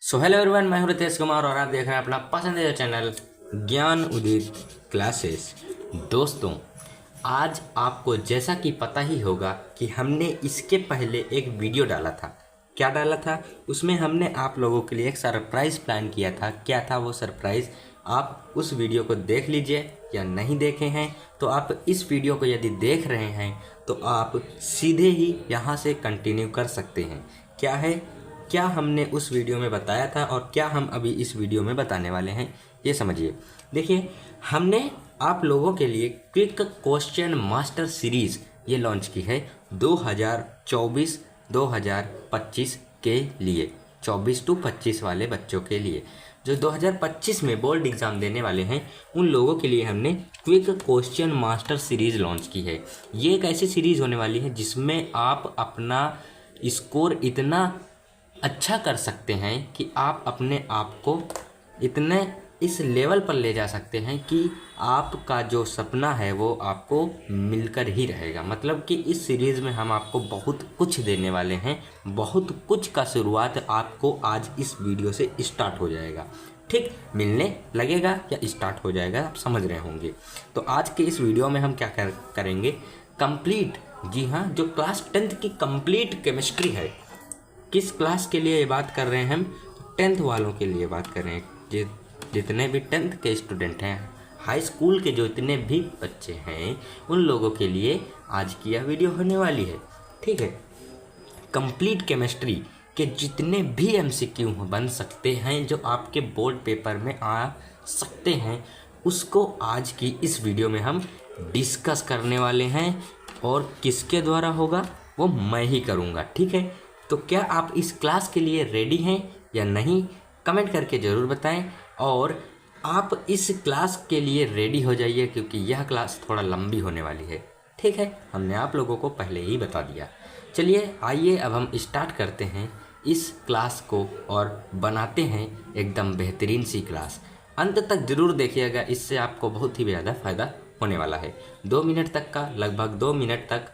Hello everyone, मैं हूं रितेश कुमार और आप देख रहे हैं अपना पसंदीदा चैनल ज्ञान उदित क्लासेस। दोस्तों, आज आपको जैसा कि पता ही होगा कि हमने इसके पहले एक वीडियो डाला था। क्या डाला था? उसमें हमने आप लोगों के लिए एक सरप्राइज़ प्लान किया था। क्या था वो सरप्राइज़? आप उस वीडियो को देख लीजिए, या नहीं देखे हैं तो आप इस वीडियो को यदि देख रहे हैं तो आप सीधे ही यहाँ से कंटिन्यू कर सकते हैं। क्या है, क्या हमने उस वीडियो में बताया था और क्या हम अभी इस वीडियो में बताने वाले हैं, ये समझिए। देखिए, हमने आप लोगों के लिए क्विक क्वेश्चन मास्टर सीरीज़ ये लॉन्च की है 2024-2025 के लिए, 24 टू 25 वाले बच्चों के लिए। जो 2025 में बोर्ड एग्ज़ाम देने वाले हैं उन लोगों के लिए हमने quick question master series launch की है। ये एक ऐसी सीरीज़ होने वाली है जिसमें आप अपना स्कोर इतना अच्छा कर सकते हैं कि आप अपने आप को इतने इस लेवल पर ले जा सकते हैं कि आपका जो सपना है वो आपको मिलकर ही रहेगा। मतलब कि इस सीरीज़ में हम आपको बहुत कुछ देने वाले हैं। बहुत कुछ का शुरुआत आपको आज इस वीडियो से स्टार्ट हो जाएगा। ठीक मिलने लगेगा या स्टार्ट हो जाएगा, आप समझ रहे होंगे। तो आज के इस वीडियो में हम क्या करेंगे, कंप्लीट, जी हाँ, जो क्लास 10th की कंप्लीट केमिस्ट्री है। किस क्लास के लिए ये बात कर रहे हैं हम? 10th वालों के लिए बात कर रहे हैं। जितने भी 10th के स्टूडेंट हैं, हाई स्कूल के जो इतने भी बच्चे हैं, उन लोगों के लिए आज की यह वीडियो होने वाली है। ठीक है, कंप्लीट केमिस्ट्री के जितने भी एमसीक्यू बन सकते हैं, जो आपके बोर्ड पेपर में आ सकते हैं, उसको आज की इस वीडियो में हम डिस्कस करने वाले हैं। और किसके द्वारा होगा वो मैं ही करूँगा। ठीक है, तो क्या आप इस क्लास के लिए रेडी हैं या नहीं, कमेंट करके ज़रूर बताएं। और आप इस क्लास के लिए रेडी हो जाइए, क्योंकि यह क्लास थोड़ा लंबी होने वाली है। ठीक है, हमने आप लोगों को पहले ही बता दिया। चलिए आइए अब हम स्टार्ट करते हैं इस क्लास को और बनाते हैं एकदम बेहतरीन सी क्लास। अंत तक ज़रूर देखिएगा, इससे आपको बहुत ही ज़्यादा फ़ायदा होने वाला है। 2 मिनट तक का, लगभग 2 मिनट तक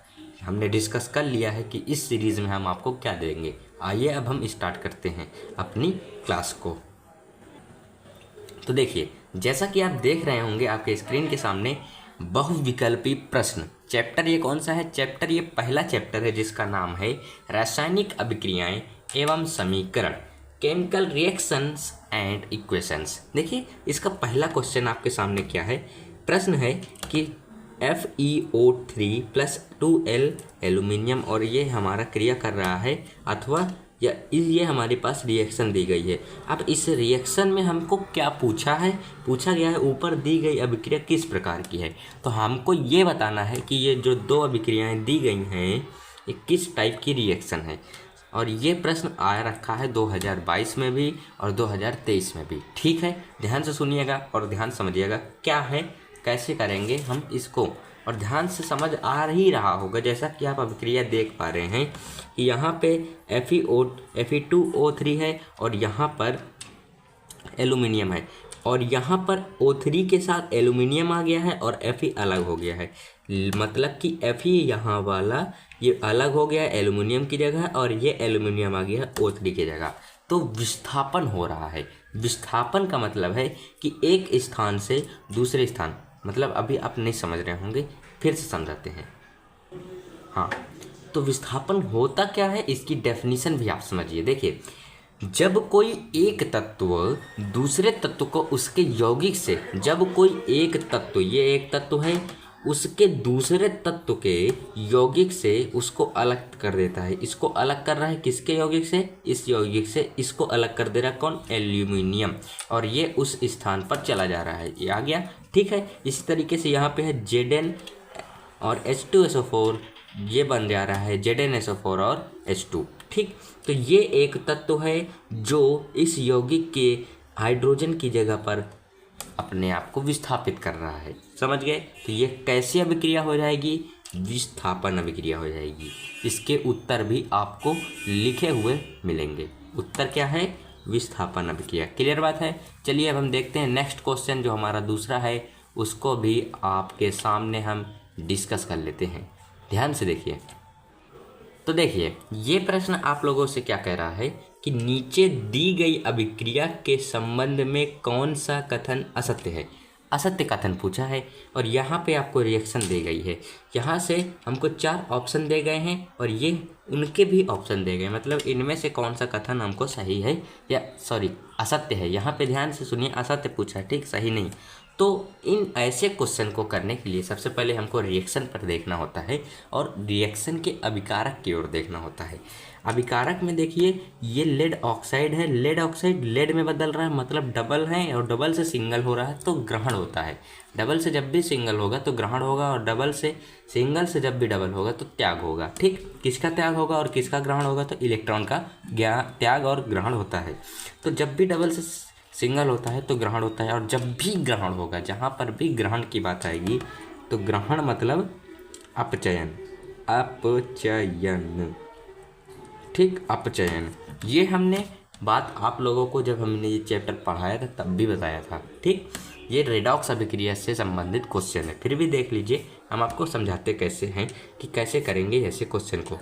हमने डिस्कस कर लिया है कि इस सीरीज़ में हम आपको क्या देंगे। आइए अब हम स्टार्ट करते हैं अपनी क्लास को। तो देखिए, जैसा कि आप देख रहे होंगे आपके स्क्रीन के सामने, बहुविकल्पी प्रश्न चैप्टर। ये कौन सा है चैप्टर? ये पहला चैप्टर है जिसका नाम है रासायनिक अभिक्रियाएं एवं समीकरण, केमिकल रिएक्शंस एंड इक्वेशंस। देखिए, इसका पहला क्वेश्चन आपके सामने क्या है, प्रश्न है कि FeO3 + 2L एल्यूमिनियम, और ये हमारा क्रिया कर रहा है, अथवा ये हमारे पास रिएक्शन दी गई है। अब इस रिएक्शन में हमको क्या पूछा गया है, ऊपर दी गई अभिक्रिया किस प्रकार की है। तो हमको ये बताना है कि ये जो 2 अभिक्रियाएं दी गई हैं ये किस टाइप की रिएक्शन है। और ये प्रश्न आया रखा है 2022 में भी और 2023 में भी। ठीक है, ध्यान से सुनिएगा और ध्यान समझिएगा क्या है, कैसे करेंगे हम इसको। और ध्यान से समझ आ ही रहा होगा, जैसा कि आप अभिक्रिया देख पा रहे हैं कि यहाँ पे Fe2O3 है और यहाँ पर एल्यूमिनियम है, और यहाँ पर O3 के साथ एल्यूमिनियम आ गया है और Fe अलग हो गया है। मतलब कि Fe यहाँ वाला ये अलग हो गया है एल्यूमिनियम की जगह, और ये एल्यूमिनियम आ गया है O3 की जगह। तो विस्थापन हो रहा है। विस्थापन का मतलब है कि एक स्थान से दूसरे स्थान, मतलब अभी आप नहीं समझ रहे होंगे, फिर से समझाते हैं। हाँ, तो विस्थापन होता क्या है, इसकी डेफिनेशन भी आप समझिए। देखिए, जब कोई एक तत्व दूसरे तत्व को उसके यौगिक से, जब कोई एक तत्व, ये एक तत्व है, उसके दूसरे तत्व के यौगिक से उसको अलग कर देता है। इसको अलग कर रहा है किसके यौगिक से? इस यौगिक से इसको अलग कर दे रहा है कौन? एल्यूमिनियम। और ये उस स्थान पर चला जा रहा है, ये आ गया। ठीक है, इसी तरीके से यहाँ पे है Zn और H2SO4, ये बन जा रहा है ZnSO4 और H2। ठीक, तो ये एक तत्व है जो इस यौगिक के हाइड्रोजन की जगह पर अपने आप को विस्थापित कर रहा है। समझ गए? तो ये कैसी अभिक्रिया हो जाएगी? विस्थापन अभिक्रिया हो जाएगी। इसके उत्तर भी आपको लिखे हुए मिलेंगे। उत्तर क्या है? विस्थापन अभिक्रिया। क्लियर बात है? चलिए अब हम देखते हैं नेक्स्ट क्वेश्चन जो हमारा दूसरा है, उसको भी आपके सामने हम डिस्कस कर लेते हैं। ध्यान से देखिए। तो देखिए, ये प्रश्न आप लोगों से क्या कह रहा है कि नीचे दी गई अभिक्रिया के संबंध में कौन सा कथन असत्य है। असत्य कथन पूछा है और यहाँ पे आपको रिएक्शन दी गई है। यहाँ से हमको 4 ऑप्शन दे गए हैं और ये उनके भी ऑप्शन दे गए, मतलब इनमें से कौन सा कथन हमको सही है या सॉरी असत्य है। यहाँ पे ध्यान से सुनिए, असत्य पूछा है, ठीक, सही नहीं। तो इन ऐसे क्वेश्चन को करने के लिए सबसे पहले हमको रिएक्शन पर देखना होता है और रिएक्शन के अभिकारक की ओर देखना होता है। अभिकारक में देखिए ये लेड ऑक्साइड है, लेड ऑक्साइड लेड में बदल रहा है, मतलब डबल है और डबल से सिंगल हो रहा है तो ग्रहण होता है। डबल से जब भी सिंगल होगा तो ग्रहण होगा और डबल से सिंगल से जब भी डबल होगा तो त्याग होगा। ठीक, किसका त्याग होगा और किसका ग्रहण होगा? तो इलेक्ट्रॉन का त्याग और ग्रहण होता है। तो जब भी डबल से सिंगल होता है तो ग्रहण होता है और जब भी ग्रहण होगा, जहाँ पर भी ग्रहण की बात आएगी तो ग्रहण मतलब अपचयन, अपचयन, ठीक, अपचयन। ये हमने बात आप लोगों को जब हमने ये चैप्टर पढ़ाया था तब भी बताया था। ठीक, ये रेडॉक्स अभिक्रिया से संबंधित क्वेश्चन है, फिर भी देख लीजिए हम आपको समझाते कैसे हैं कि कैसे करेंगे ऐसे क्वेश्चन को।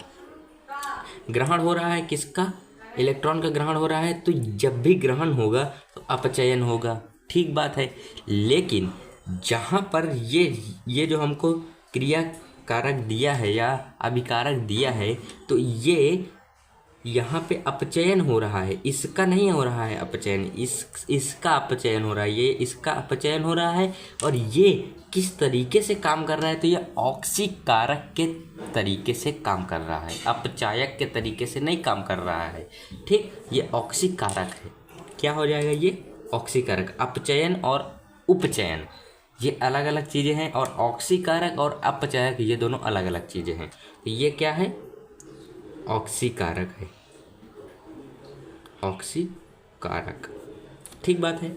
ग्रहण हो रहा है किसका? इलेक्ट्रॉन का ग्रहण हो रहा है, तो जब भी ग्रहण होगा तो अपचयन होगा, ठीक बात है। लेकिन जहाँ पर ये जो हमको क्रिया कारक दिया है या अभिकारक दिया है, तो ये यहाँ पे अपचयन हो रहा है, इसका नहीं हो रहा है अपचयन, इसका अपचयन हो रहा है, ये इसका अपचयन हो रहा है। और ये किस तरीके से काम कर रहा है? तो ये ऑक्सीकारक के तरीके से काम कर रहा है, अपचायक के तरीके से नहीं काम कर रहा है। ठीक, ये ऑक्सीकारक है। क्या हो जाएगा ये? ऑक्सीकारक। अपचयन और उपचयन ये अलग अलग चीज़ें हैं और ऑक्सीकारक और अपचायक ये दोनों अलग अलग चीज़ें हैं। तो ये क्या है? ऑक्सीकारक है, ऑक्सीकारक, ठीक बात है।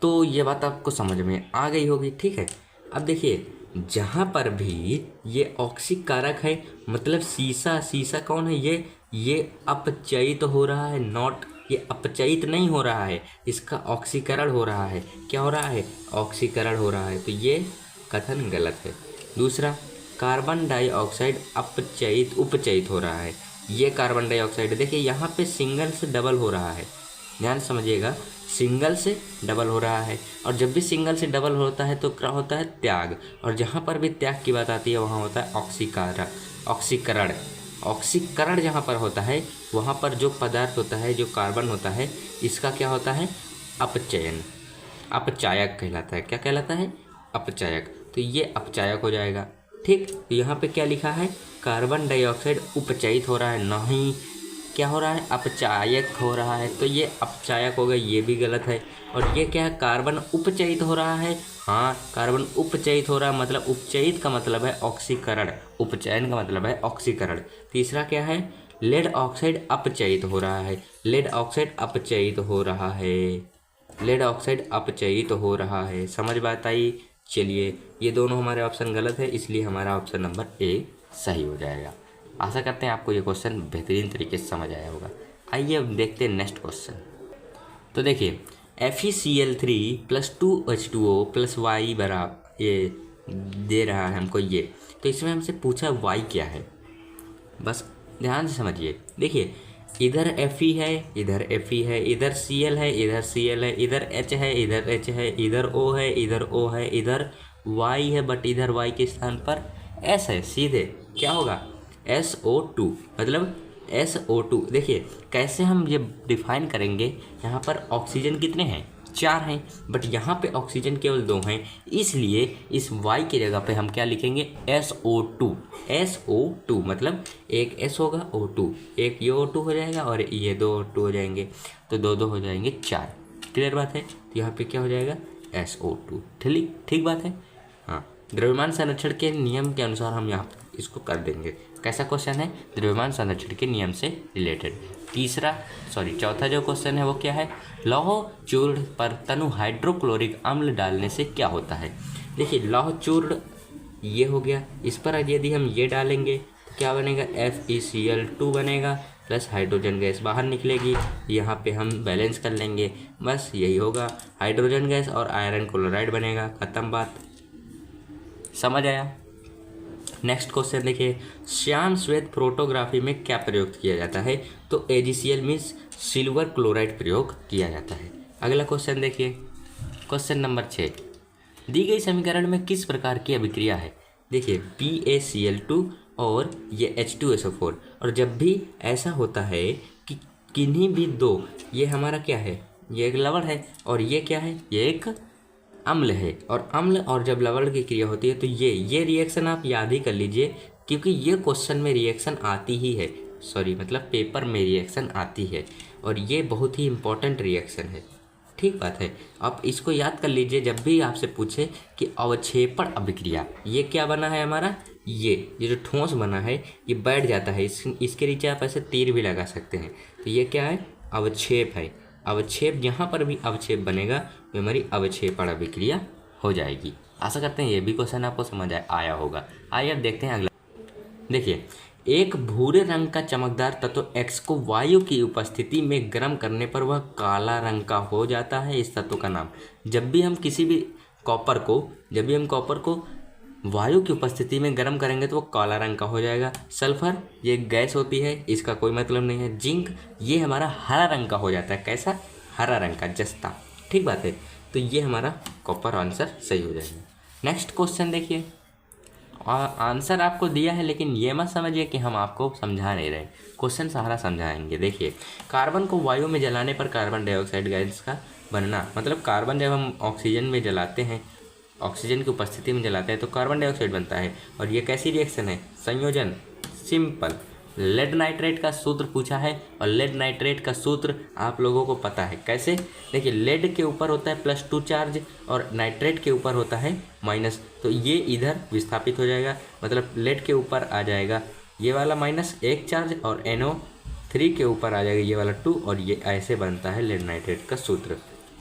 तो ये बात आपको समझ में आ गई होगी, ठीक है। अब देखिए जहाँ पर भी ये ऑक्सीकारक है, मतलब सीसा कौन है? ये अपचयित हो रहा है, नॉट, ये अपचयित नहीं हो रहा है, इसका ऑक्सीकरण हो रहा है। क्या हो रहा है? ऑक्सीकरण हो रहा है, तो ये कथन गलत है। दूसरा, कार्बन डाइऑक्साइड उपचयित हो रहा है, ये कार्बन डाइऑक्साइड देखिए यहाँ पे सिंगल से डबल हो रहा है, ध्यान समझिएगा, सिंगल से डबल हो रहा है। और जब भी सिंगल से डबल होता है तो क्या होता है? त्याग। और जहाँ पर भी त्याग की बात आती है वहाँ होता है ऑक्सीकरण। ऑक्सीकरण जहाँ पर होता है वहाँ पर जो पदार्थ होता है, जो कार्बन होता है, इसका क्या होता है? अपचयन, अपचायक कहलाता है। क्या कहलाता है? अपचायक। तो ये अपचायक हो जाएगा। ठीक, तो यहाँ पे क्या लिखा है? कार्बन डाइऑक्साइड उपचयित हो रहा है, नहीं, क्या हो रहा है? अपचायक हो रहा है, तो ये अपचायक हो गया, ये भी गलत है। और ये क्या है? कार्बन उपचयित हो रहा है, हाँ, कार्बन उपचयित हो रहा है, मतलब उपचयित का मतलब है ऑक्सीकरण, उपचयन का मतलब है ऑक्सीकरण। तीसरा क्या है? लेड ऑक्साइड अपचयित हो रहा है, लेड ऑक्साइड अपचयित हो रहा है, लेड ऑक्साइड अपचयित हो रहा है। समझ बात आई? चलिए, ये दोनों हमारे ऑप्शन गलत है, इसलिए हमारा ऑप्शन नंबर ए सही हो जाएगा। आशा करते हैं आपको ये क्वेश्चन बेहतरीन तरीके से समझ आया होगा। आइए अब देखते हैं नेक्स्ट क्वेश्चन। तो देखिए FeCl3 + 2H2O + Y बराबर ये दे रहा है हमको ये, तो इसमें हमसे पूछा y क्या है, बस ध्यान से समझिए। देखिए इधर Fe है, इधर Fe है, इधर Cl है, इधर Cl है, इधर H है, इधर H है, इधर O है, इधर O है, इधर Y है, बट इधर Y के स्थान पर S है, सीधे क्या होगा? SO2, मतलब SO2। देखिए कैसे हम ये डिफाइन करेंगे, यहाँ पर ऑक्सीजन कितने हैं? 4 हैं, बट यहाँ पे ऑक्सीजन केवल 2 हैं, इसलिए इस Y की जगह पे हम क्या लिखेंगे? SO2। SO2 मतलब एक S होगा, O2, एक ये O2 हो जाएगा और ये 2 O2 हो जाएंगे, तो 2 हो जाएंगे 4। क्लियर बात है? तो यहाँ पे क्या हो जाएगा? SO2। ठीक बात है। हाँ, द्रव्यमान संरक्षण के नियम के अनुसार हम यहाँ इसको कर देंगे। कैसा क्वेश्चन है? द्रव्यमान संरक्षण के नियम से रिलेटेड। चौथा जो क्वेश्चन है वो क्या है? लौह चूर्ण पर तनु हाइड्रोक्लोरिक अम्ल डालने से क्या होता है? देखिए लौह चूर्ण ये हो गया, इस पर यदि हम ये डालेंगे तो क्या बनेगा? FeCl2 बनेगा, प्लस हाइड्रोजन गैस बाहर निकलेगी, यहाँ पे हम बैलेंस कर लेंगे, बस यही होगा, हाइड्रोजन गैस और आयरन क्लोराइड बनेगा, खत्म बात। समझ आया? नेक्स्ट क्वेश्चन देखिए, श्याम श्वेत फोटोग्राफी में क्या प्रयोग किया जाता है? तो AgCl मीन्स सिल्वर क्लोराइड प्रयोग किया जाता है। अगला क्वेश्चन देखिए, क्वेश्चन नंबर 6, दी गई समीकरण में किस प्रकार की अभिक्रिया है? देखिए PaCl2 और ये H2SO4, और जब भी ऐसा होता है कि किन्हीं भी दो, ये हमारा क्या है, ये एक लवण है और ये क्या है, ये एक अम्ल है, और अम्ल और जब लवण की क्रिया होती है तो ये रिएक्शन आप याद ही कर लीजिए, क्योंकि ये क्वेश्चन में रिएक्शन आती ही है, सॉरी मतलब पेपर में रिएक्शन आती है, और ये बहुत ही इंपॉर्टेंट रिएक्शन है। ठीक बात है, आप इसको याद कर लीजिए जब भी आपसे पूछे कि अवक्षेपण अभिक्रिया, ये क्या बना है हमारा, ये जो ठोस बना है ये बैठ जाता है, इसके नीचे आप ऐसे तीर भी लगा सकते हैं, तो ये क्या है, अवक्षेप है। अवक्षेप, यहाँ पर भी अवक्षेप बनेगा तो हमारी अवक्षेपण अभिक्रिया हो जाएगी। आशा करते हैं ये भी क्वेश्चन आपको समझ आया होगा। आइए अब देखते हैं अगला। देखिए, एक भूरे रंग का चमकदार तत्व X को वायु की उपस्थिति में गर्म करने पर वह काला रंग का हो जाता है। इस तत्व का नाम, जब भी हम कॉपर को वायु की उपस्थिति में गर्म करेंगे तो वो काला रंग का हो जाएगा। सल्फर, ये गैस होती है, इसका कोई मतलब नहीं है। जिंक, ये हमारा हरा रंग का हो जाता है। कैसा, हरा रंग का, जस्ता। ठीक बात है, तो ये हमारा कॉपर आंसर सही हो जाएगा। नेक्स्ट क्वेश्चन देखिए, आंसर आपको दिया है लेकिन ये मत समझिए कि हम आपको समझा नहीं रहे, क्वेश्चन सारा समझाएंगे। देखिए, कार्बन को वायु में जलाने पर कार्बन डाइऑक्साइड गैस का बनना, मतलब कार्बन जब हम ऑक्सीजन में जलाते हैं, ऑक्सीजन की उपस्थिति में जलाते हैं तो कार्बन डाइऑक्साइड बनता है। और ये कैसी रिएक्शन है, संयोजन, सिंपल। लेड नाइट्रेट का सूत्र पूछा है, और लेड नाइट्रेट का सूत्र आप लोगों को पता है कैसे। देखिए, लेड के ऊपर होता है +2 चार्ज और नाइट्रेट के ऊपर होता है माइनस, तो ये इधर विस्थापित हो जाएगा, मतलब लेड के ऊपर आ जाएगा ये वाला -1 चार्ज, और NO3 के ऊपर आ जाएगा ये वाला 2, और ये ऐसे बनता है लेड नाइट्रेट का सूत्र।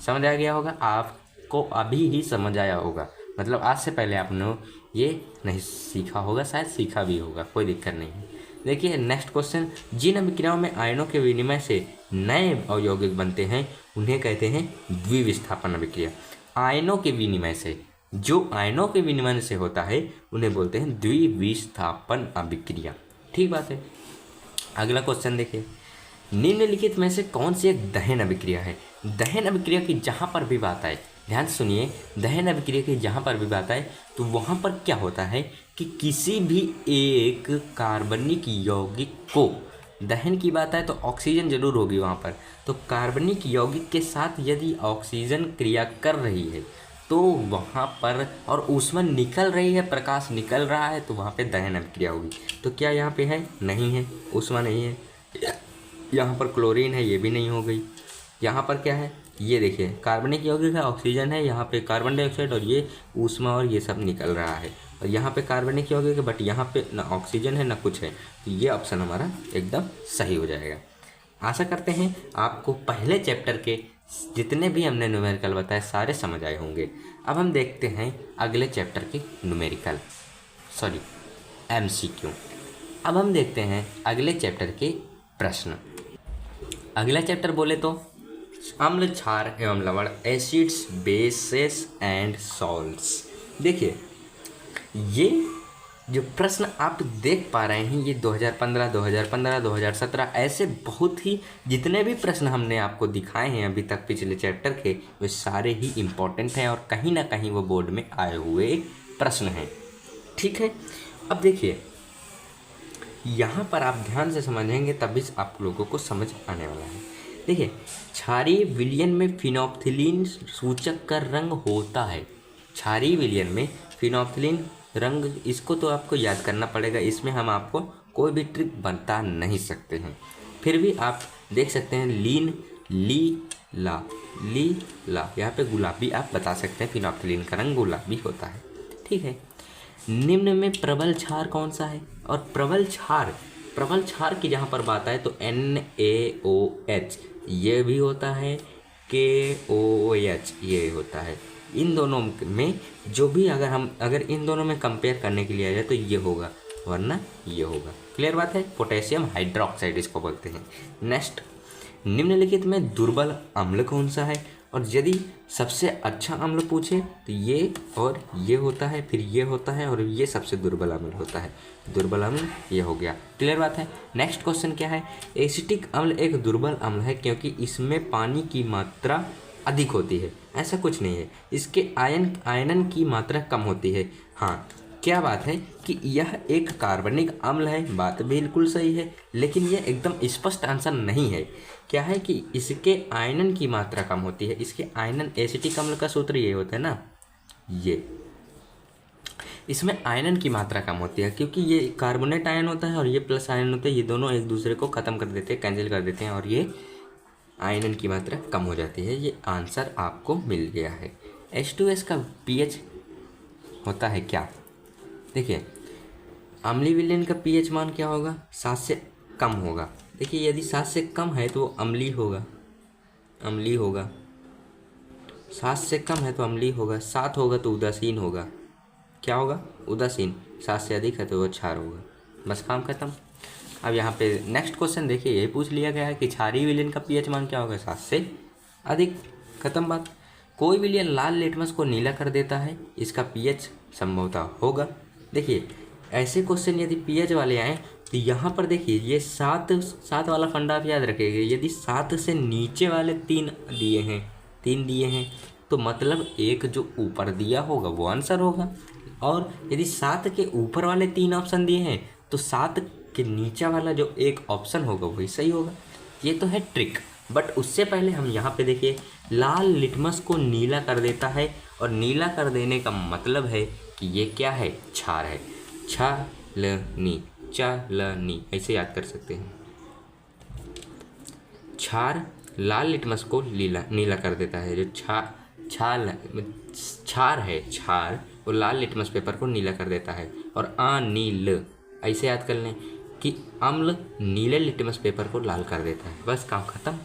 समझ आ गया होगा आपको, अभी ही समझ आया होगा, मतलब आज से पहले आपने ये नहीं सीखा होगा, शायद सीखा भी होगा, कोई दिक्कत नहीं है। देखिए नेक्स्ट क्वेश्चन, जिन अभिक्रियाओं में आयनों के विनिमय से नए अयौगिक बनते हैं उन्हें कहते हैं द्विविस्थापन अभिक्रिया। आयनों के विनिमय से, जो आयनों के विनिमय से होता है उन्हें बोलते हैं द्विविस्थापन अभिक्रिया। ठीक बात है। अगला क्वेश्चन देखिए, निम्नलिखित में से कौन सी एक दहन अभिक्रिया है? दहन अभिक्रिया की जहाँ पर भी बात आए, ध्यान से सुनिए, दहन अभिक्रिया की जहाँ पर भी बात आए तो वहाँ पर क्या होता है कि किसी भी एक कार्बनिक यौगिक को, दहन की बात आए तो ऑक्सीजन जरूर होगी वहाँ पर, तो कार्बनिक यौगिक के साथ यदि ऑक्सीजन क्रिया कर रही है तो वहाँ पर, और ऊष्मा निकल रही है, प्रकाश निकल रहा है, तो वहाँ पे दहन अभिक्रिया होगी। तो क्या यहाँ पे है, नहीं है, ऊष्मा नहीं है। यहाँ पर क्लोरीन है, ये भी नहीं हो गई। यहाँ पर क्या है, ये देखिए कार्बनिक यौगिक है, ऑक्सीजन है, यहाँ पे कार्बन डाइऑक्साइड और ये ऊष्मा और ये सब निकल रहा है, और यहाँ पे कार्बनिक यौगिक है बट यहाँ पे ना ऑक्सीजन है ना कुछ है, तो ये ऑप्शन हमारा एकदम सही हो जाएगा। आशा करते हैं आपको पहले चैप्टर के जितने भी हमने न्यूमेरिकल बताए सारे समझ आए होंगे। अब हम देखते हैं अगले चैप्टर के न्यूमेरिकल, सॉरी MCQ। अब हम देखते हैं अगले चैप्टर के प्रश्न। अगला चैप्टर बोले तो अम्ल, क्षार एवं लवण, एसिड्स, बेसेस एंड सॉल्ट्स। देखिए, ये जो प्रश्न आप देख पा रहे हैं ये 2015, 2017 ऐसे बहुत ही जितने भी प्रश्न हमने आपको दिखाए हैं अभी तक पिछले चैप्टर के, वे सारे ही इम्पोर्टेंट हैं और कहीं ना कहीं वो बोर्ड में आए हुए प्रश्न हैं। ठीक है, अब देखिए यहाँ पर आप ध्यान से समझेंगे तभी आप लोगों को समझ आने वाला है। देखिए, क्षारीय विलयन में फिनोप्थिलीन सूचक का रंग होता है। क्षारीय विलयन में फिनोप्थिलीन रंग, इसको तो आपको याद करना पड़ेगा, इसमें हम आपको कोई भी ट्रिक बता नहीं सकते हैं। फिर भी आप देख सकते हैं लीन, ली ला, यहाँ पे गुलाबी आप बता सकते हैं, फिनोप्थिलीन का रंग गुलाबी होता है। ठीक है, निम्न में प्रबल क्षार कौन सा है? और प्रबल क्षार की जहाँ पर बात आए तो NaOH ये भी होता है, KOH ये होता है। इन दोनों में जो भी अगर इन दोनों में कंपेयर करने के लिए आ जाए तो ये होगा, वरना ये होगा। क्लियर बात है। पोटेशियम हाइड्रोक्साइड इसको बोलते हैं। नेक्स्ट, निम्नलिखित में दुर्बल अम्ल कौन सा है? और यदि सबसे अच्छा अम्ल पूछे तो ये और ये होता है, फिर ये होता है और ये सबसे दुर्बल अम्ल होता है। दुर्बल अम्ल ये हो गया। क्लियर बात है। नेक्स्ट क्वेश्चन क्या है? एसिटिक अम्ल एक दुर्बल अम्ल है क्योंकि इसमें पानी की मात्रा अधिक होती है। ऐसा कुछ नहीं है, इसके आयनन की मात्रा कम होती है। हाँ, क्या बात है कि यह एक कार्बनिक अम्ल है, बात बिल्कुल सही है, लेकिन यह एकदम स्पष्ट आंसर नहीं है। क्या है कि इसके आयनन की मात्रा कम होती है। इसके आयनन, एसिटिक अम्ल का सूत्र ये होता है ना, ये इसमें आयनन की मात्रा कम होती है क्योंकि ये कार्बोनेट आयन होता है और ये प्लस आयन होते हैं। ये दोनों एक दूसरे को ख़त्म कर देते हैं, कैंसिल कर देते हैं और ये आयनन की मात्रा कम हो जाती है। ये आंसर आपको मिल गया है। H2S का pH होता है क्या? देखिए, अम्लीय विलयन का pH मान क्या होगा? 7 से कम होगा। देखिए, यदि 7 से कम है तो वो अम्लीय होगा, अम्लीय होगा। 7 से कम है तो अम्लीय होगा, 7 होगा तो उदासीन होगा। क्या होगा? उदासीन। 7 से अधिक है तो वो क्षार होगा। बस काम खत्म। अब यहाँ पे नेक्स्ट क्वेश्चन देखिए, ये पूछ लिया गया है कि क्षारीय विलयन का pH मान क्या होगा? 7 से अधिक। खत्म बात। कोई विलयन लाल लिटमस को नीला कर देता है, इसका pH संभवतः होगा। देखिए, ऐसे क्वेश्चन यदि pH वाले आए तो यहाँ पर देखिए, ये 7 वाला फंडा आप याद रखिएगा। यदि 7 से नीचे वाले 3 दिए हैं तो मतलब एक जो ऊपर दिया होगा वो आंसर होगा, और यदि 7 के ऊपर वाले 3 ऑप्शन दिए हैं तो 7 के नीचे वाला जो एक ऑप्शन होगा वही सही होगा। ये तो है ट्रिक। बट उससे पहले हम यहाँ पे देखिए, लाल लिटमस को नीला कर देता है, और नीला कर देने का मतलब है कि ये क्या है? क्षार है। छलनी, चलनी, ऐसे याद कर सकते हैं। क्षार लाल लिटमस को नीला कर देता है। जो क्षार है, क्षार वो लाल लिटमस पेपर को नीला कर देता है। और अनील, ऐसे याद कर लें कि अम्ल नीले लिटमस पेपर को लाल कर देता है। बस काम खत्म।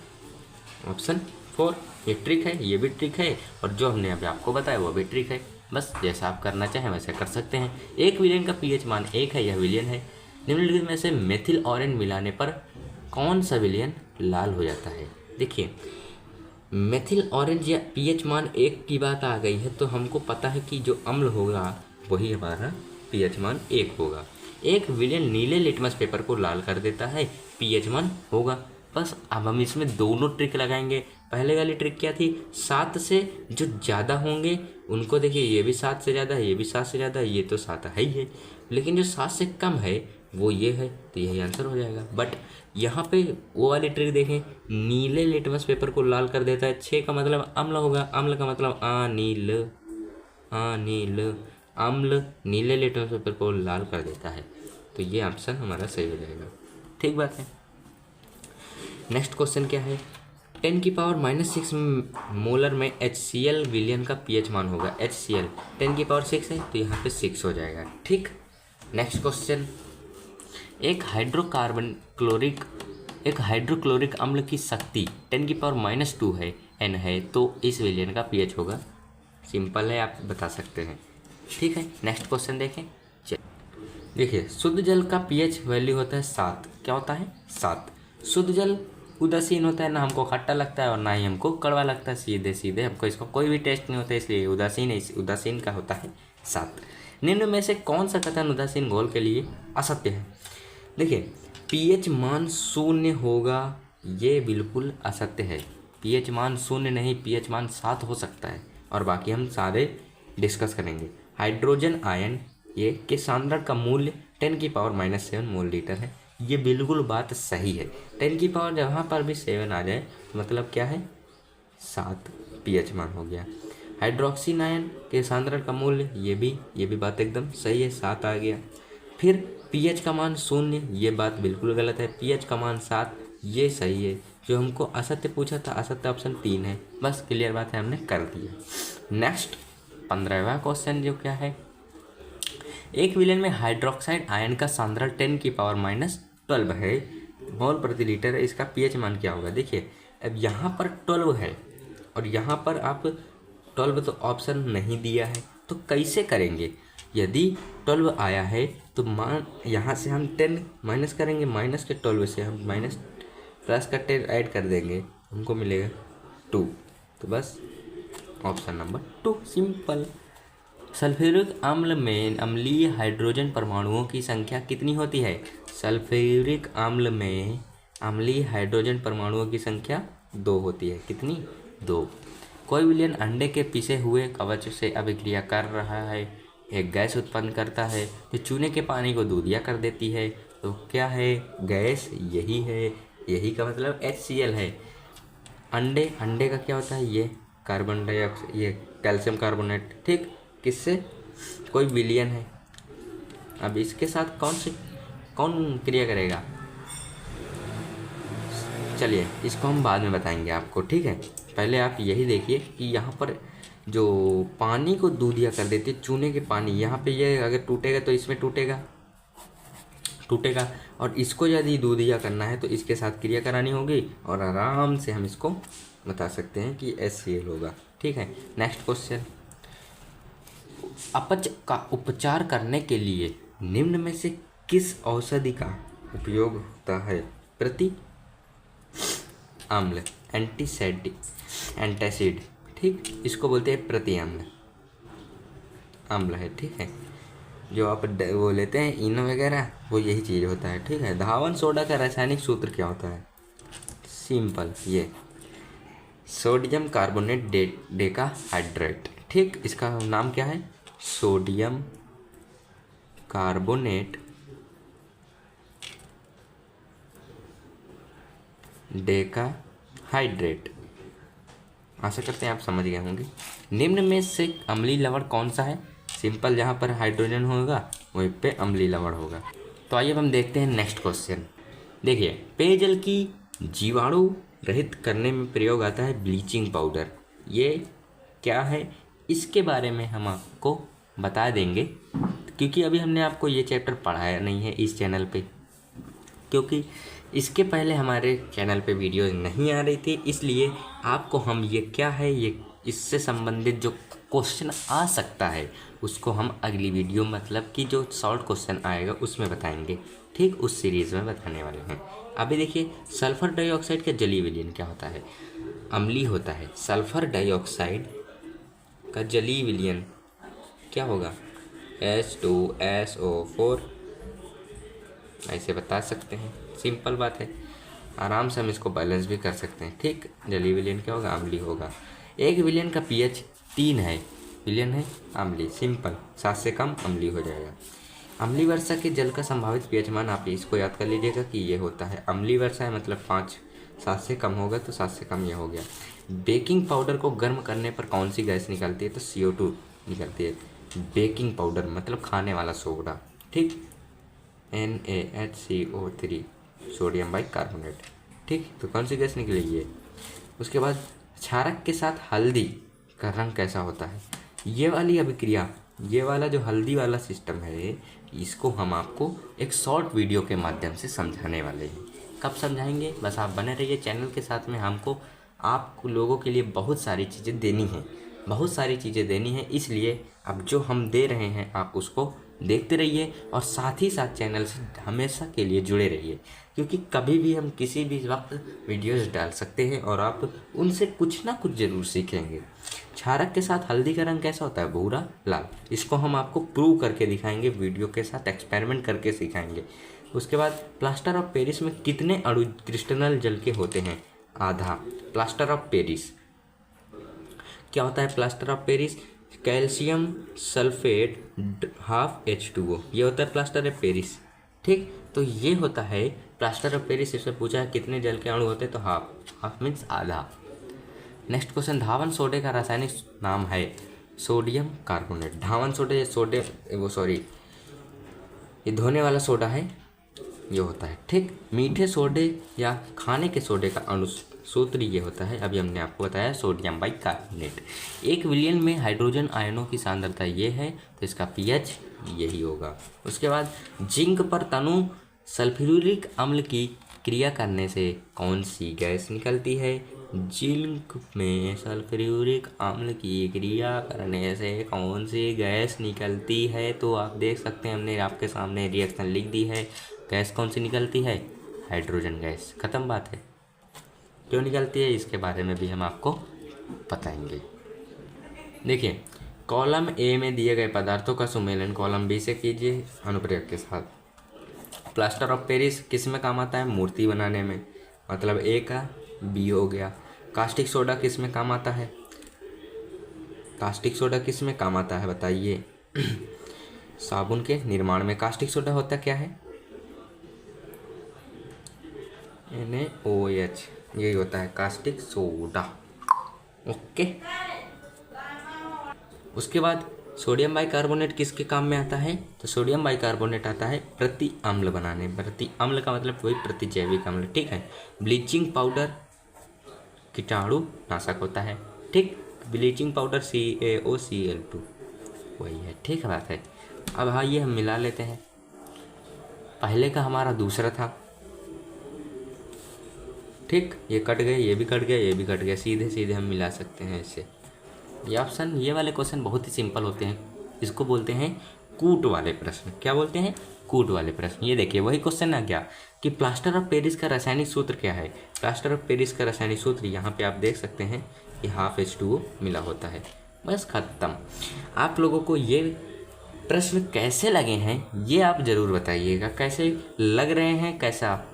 ऑप्शन 4 ये ट्रिक है, ये भी ट्रिक है, और जो हमने अभी आपको बताया वो भी ट्रिक है। बस जैसा आप करना चाहें वैसे कर सकते हैं। एक विलयन का pH मान 1 है, यह विलयन है। निम्नलिखित में से मेथिल ऑरेंज मिलाने पर कौन सा विलयन लाल हो जाता है? देखिए, मेथिल ऑरेंज या pH मान 1 की बात आ गई है तो हमको पता है कि जो अम्ल होगा वही हमारा pH मान 1 होगा। एक विलयन नीले लिटमस पेपर को लाल कर देता है, pH मान होगा। बस अब हम इसमें दोनों ट्रिक लगाएंगे। पहले वाली ट्रिक क्या थी? 7 से जो ज़्यादा होंगे उनको देखिए, ये भी 7 से ज़्यादा है, ये भी 7 से ज़्यादा है, ये तो 7 है ही है, लेकिन जो 7 से कम है वो ये है, तो यही आंसर हो जाएगा। बट यहाँ पे वो वाली ट्रिक देखें, नीले लिटमस पेपर को लाल कर देता है, 6 का मतलब अम्ल होगा, अम्ल का मतलब अनील, अनील, अम्ल नीले लिटमस पेपर को लाल कर देता है, तो ये ऑप्शन हमारा सही हो जाएगा। ठीक बात है। नेक्स्ट क्वेश्चन क्या है? 10⁻⁻6 मोलर में HCl विलयन का pH मान होगा। HCl 10⁻6 है तो यहाँ पे 6 हो जाएगा। ठीक। नेक्स्ट क्वेश्चन, एक हाइड्रोक्लोरिक अम्ल की शक्ति 10⁻⁻2 है, N है, तो इस विलयन का pH होगा। सिंपल है, आप बता सकते हैं। ठीक है। नेक्स्ट क्वेश्चन देखें। देखिए, शुद्ध जल का pH वैल्यू होता है 7। क्या होता है? 7। शुद्ध जल उदासीन होता है, ना हमको खट्टा लगता है और ना ही हमको कड़वा लगता है। सीधे सीधे हमको इसका कोई भी टेस्ट नहीं होता, इसलिए उदासीन है। इस उदासीन का होता है 7। निम्न में से कौन सा कथन उदासीन घोल के लिए असत्य है? देखिए, pH मान 0 होगा, ये बिल्कुल असत्य है। pH मान 0 नहीं, pH मान 7 हो सकता है, और बाकी हम सारे डिस्कस करेंगे। हाइड्रोजन आयन ये के सांद्रण का मूल्य 10⁻⁻7 मोल लीटर है, ये बिल्कुल बात सही है। 10 जहाँ पर भी 7 आ जाए तो मतलब क्या है? 7 pH मान हो गया। हाइड्रोक्सिन आयन के सांद्रण का मूल्य ये भी बात एकदम सही है, 7 आ गया। फिर pH का मान 0, ये बात बिल्कुल गलत है। pH का मान 7, ये सही है। जो हमको असत्य पूछा था, असत्य ऑप्शन 3 है। बस क्लियर बात है, हमने कर दिया। नेक्स्ट 15वां क्वेश्चन जो क्या है, एक विलयन में हाइड्रोक्साइड आयन का सांद्रण 10⁻12 है मोल प्रति लीटर है, इसका pH मान क्या होगा? देखिए, अब यहाँ पर 12 है और यहाँ पर आप 12 तो ऑप्शन नहीं दिया है, तो कैसे करेंगे? यदि 12 आया है तो मान यहाँ से हम 10 माइनस करेंगे, माइनस के 12 से हम माइनस प्लस का 10 ऐड कर देंगे, हमको मिलेगा 2। तो बस ऑप्शन नंबर 2 सिंपल। सल्फ्यूरिक अम्ल में अम्लीय हाइड्रोजन परमाणुओं की संख्या कितनी होती है? सल्फ्यूरिक अम्ल में अम्लीय हाइड्रोजन परमाणुओं की संख्या 2 होती है। कितनी? 2। कोई विलयन अंडे के पिसे हुए कवच से अभिक्रिया कर रहा है, एक गैस उत्पन्न करता है जो चूने के पानी को दूधिया कर देती है। तो क्या है? गैस यही है। यही का मतलब HCl है। अंडे का क्या होता है? ये कार्बन डाइऑक्साइड, ये कैल्शियम कार्बोनेट। ठीक, किससे? कोई विलयन है। अब इसके साथ कौन क्रिया करेगा? चलिए इसको हम बाद में बताएंगे आपको, ठीक है। पहले आप यही देखिए कि यहाँ पर जो पानी को दूधिया कर देती है, चूने के पानी, यहाँ पे ये अगर टूटेगा तो इसमें टूटेगा, और इसको यदि दूधिया करना है तो इसके साथ क्रिया करानी होगी और आराम से हम इसको बता सकते हैं कि HCl होगा। ठीक है, नेक्स्ट क्वेश्चन। अपच का उपचार करने के लिए निम्न में से किस औषधि का उपयोग होता है? प्रति अम्ल, एंटासिड। ठीक, इसको बोलते हैं प्रति अम्ल है। ठीक है, जो आप वो लेते हैं इनो वगैरह, वो यही चीज़ होता है। ठीक है, धावन सोडा का रासायनिक सूत्र क्या होता है? सिंपल, ये सोडियम कार्बोनेट डेकाहाइड्रेट। ठीक, इसका नाम क्या है? Sodium carbonate decahydrate. आशा करते हैं आप समझ गए होंगे। निम्न में से अम्लीय लवण कौन सा है? सिंपल, जहाँ पर हाइड्रोजन होगा वहीं पे अम्लीय लवण होगा। तो आइए हम देखते हैं नेक्स्ट क्वेश्चन। देखिए, पेयजल की जीवाणु रहित करने में प्रयोग आता है ब्लीचिंग पाउडर। ये क्या है? इसके बारे में हम आपको बता देंगे, क्योंकि अभी हमने आपको ये चैप्टर पढ़ाया नहीं है इस चैनल पे, क्योंकि इसके पहले हमारे चैनल पे वीडियो नहीं आ रही थी, इसलिए आपको हम ये क्या है, ये इससे संबंधित जो क्वेश्चन आ सकता है उसको हम अगली वीडियो, मतलब कि जो शॉर्ट क्वेश्चन आएगा उसमें बताएंगे। ठीक, उस सीरीज़ में बताने वाले हैं। अभी देखिए, सल्फर डाइऑक्साइड का जलीय विलयन क्या होता है? अम्लीय होता है। सल्फर डाइऑक्साइड का जलीय विलयन क्या होगा? H2SO4। ऐसे बता सकते हैं, सिंपल बात है, आराम से हम इसको बैलेंस भी कर सकते हैं। ठीक, जलीय विलयन क्या होगा? अम्लीय होगा। एक विलयन का pH 3 है, विलयन है अम्लीय। सिंपल, 7 से कम अम्लीय हो जाएगा। अम्लीय वर्षा के जल का संभावित pH मान, आप इसको याद कर लीजिएगा कि ये होता है अम्लीय वर्षा है मतलब 5, 7 से कम होगा तो 7 से कम ये हो गया। बेकिंग पाउडर को गर्म करने पर कौन सी गैस निकलती है? तो CO2 निकलती है। बेकिंग पाउडर मतलब खाने वाला सोडा। ठीक, NaHCO3, सोडियम बाइकार्बोनेट। ठीक, तो कौन सी गैस निकलेगी ये? उसके बाद क्षारक के साथ हल्दी का रंग कैसा होता है? ये वाली अभिक्रिया, ये वाला जो हल्दी वाला सिस्टम है, इसको हम आपको एक शॉर्ट वीडियो के माध्यम से समझाने वाले हैं। कब समझाएंगे? बस आप बने रहिए चैनल के साथ में। हमको आप लोगों के लिए बहुत सारी चीज़ें देनी हैं, इसलिए अब जो हम दे रहे हैं आप उसको देखते रहिए और साथ ही साथ चैनल से हमेशा के लिए जुड़े रहिए, क्योंकि कभी भी हम किसी भी वक्त वीडियोस डाल सकते हैं और आप उनसे कुछ ना कुछ ज़रूर सीखेंगे। क्षारक के साथ हल्दी का रंग कैसा होता है? भूरा लाल। इसको हम आपको प्रूव करके दिखाएंगे, वीडियो के साथ एक्सपेरिमेंट करके सिखाएंगे। उसके बाद प्लास्टर ऑफ पेरिस में कितने अणु क्रिस्टल जल के होते हैं? आधा। प्लास्टर ऑफ पेरिस क्या होता है? Plaster of Paris calcium sulphate ½ H2O, ये होता है प्लास्टर ऑफ पेरिस। ठीक, तो ये होता है प्लास्टर ऑफ पेरिस। इससे पूछा है कितने जल के अणु होते हैं, तो हाफ मीन्स आधा। नेक्स्ट क्वेश्चन, धावन सोडे का रासायनिक नाम है? Sodium carbonate. धावन सोडे ये धोने वाला सोडा है, ये होता है। ठीक, मीठे सोडे या खाने के सोडे का सूत्र ये होता है, अभी हमने आपको बताया, सोडियम बाइकार्बोनेट। एक विलयन में हाइड्रोजन आयनों की सांद्रता ये है, तो इसका pH यही होगा। उसके बाद जिंक पर तनु सल्फ्यूरिक अम्ल की क्रिया करने से कौन सी गैस निकलती है? जिंक में सल्फ्यूरिक अम्ल की क्रिया करने से कौन सी गैस निकलती है? तो आप देख सकते हैं, हमने आपके सामने रिएक्शन लिख दी है। गैस कौन सी निकलती है? Hydrogen gas. ख़त्म बात है। क्यों निकलती है इसके बारे में भी हम आपको बताएंगे। देखिए, कॉलम ए में दिए गए पदार्थों का सुमेलन कॉलम बी से कीजिए अनुप्रयोग के साथ। प्लास्टर ऑफ पेरिस किस में काम आता है? मूर्ति बनाने में, मतलब ए का बी हो गया। कास्टिक सोडा किस में काम आता है? कास्टिक सोडा किस में काम आता है बताइए? साबुन के निर्माण में कास्टिक सोडा होता क्या है? NaOH, यही होता है कास्टिक सोडा। ओके। उसके बाद सोडियम बाइकार्बोनेट किसके काम में आता है? तो सोडियम बाइकार्बोनेट आता है प्रति अम्ल बनाने। प्रति अम्ल का मतलब वही प्रतिजैविक अम्ल, ठीक है। ब्लीचिंग पाउडर कीटाणु नाशक होता है, ठीक। ब्लीचिंग पाउडर CaOCl2 वही है, ठीक बात है। अब हाँ, ये हम मिला लेते हैं। पहले का हमारा दूसरा था, ठीक। ये कट गए, ये भी कट गया, ये भी कट गया, सीधे सीधे हम मिला सकते हैं इससे। ये ऑप्शन, ये वाले क्वेश्चन बहुत ही सिंपल होते हैं। इसको बोलते हैं कूट वाले प्रश्न। क्या बोलते हैं? कूट वाले प्रश्न। ये देखिए वही क्वेश्चन आ गया कि प्लास्टर ऑफ पेरिस का रासायनिक सूत्र क्या है। प्लास्टर ऑफ पेरिस का रासायनिक सूत्र यहाँ पे आप देख सकते हैं कि ½ मिला होता है। बस खत्म। आप लोगों को ये प्रश्न कैसे लगे हैं ये आप ज़रूर बताइएगा। कैसे लग रहे हैं, कैसा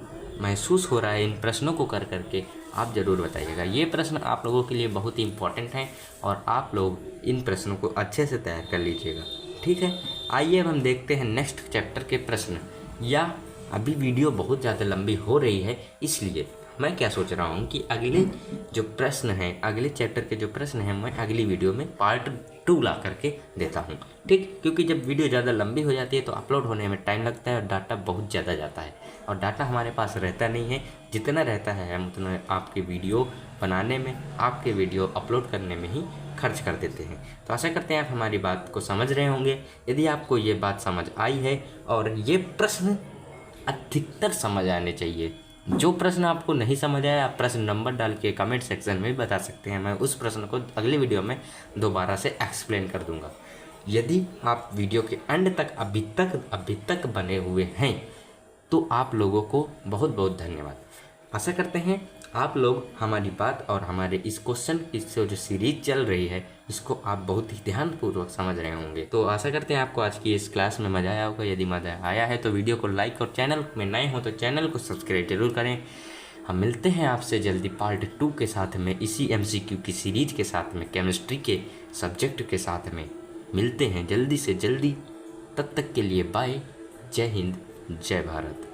महसूस हो रहा है इन प्रश्नों को कर करके, आप ज़रूर बताइएगा। ये प्रश्न आप लोगों के लिए बहुत ही इम्पोर्टेंट हैं और आप लोग इन प्रश्नों को अच्छे से तैयार कर लीजिएगा, ठीक है। आइए अब हम देखते हैं नेक्स्ट चैप्टर के प्रश्न। या अभी वीडियो बहुत ज़्यादा लंबी हो रही है, इसलिए मैं क्या सोच रहा हूँ कि अगले जो प्रश्न हैं, अगले चैप्टर के जो प्रश्न हैं, मैं अगली वीडियो में पार्ट 2 ला करके देता हूँ, ठीक। क्योंकि जब वीडियो ज़्यादा लंबी हो जाती है तो अपलोड होने में टाइम लगता है और डाटा बहुत ज़्यादा जाता है, और डाटा हमारे पास रहता नहीं है। जितना रहता है हम उतना आपके वीडियो बनाने में, आपके वीडियो अपलोड करने में ही खर्च कर देते हैं। तो आशा करते हैं आप हमारी बात को समझ रहे होंगे। यदि आपको ये बात समझ आई है, और ये प्रश्न अधिकतर समझ आने चाहिए। जो प्रश्न आपको नहीं समझ आया, आप प्रश्न नंबर डाल के कमेंट सेक्शन में बता सकते हैं। मैं उस प्रश्न को अगली वीडियो में दोबारा से एक्सप्लेन कर दूंगा। यदि आप वीडियो के एंड तक अभी तक बने हुए हैं तो आप लोगों को बहुत बहुत धन्यवाद। आशा करते हैं आप लोग हमारी बात और हमारे इस क्वेश्चन की जो सीरीज चल रही है इसको आप बहुत ही ध्यानपूर्वक समझ रहे होंगे। तो आशा करते हैं आपको आज की इस क्लास में मज़ा आया होगा। यदि मज़ा आया है तो वीडियो को लाइक, और चैनल में नए हो तो चैनल को सब्सक्राइब जरूर करें। हम मिलते हैं आपसे जल्दी पार्ट 2 के साथ में, इसी MCQ की सीरीज के साथ में, केमिस्ट्री के सब्जेक्ट के साथ में मिलते हैं जल्दी से जल्दी। तब तक के लिए बाय। जय हिंद, जय भारत।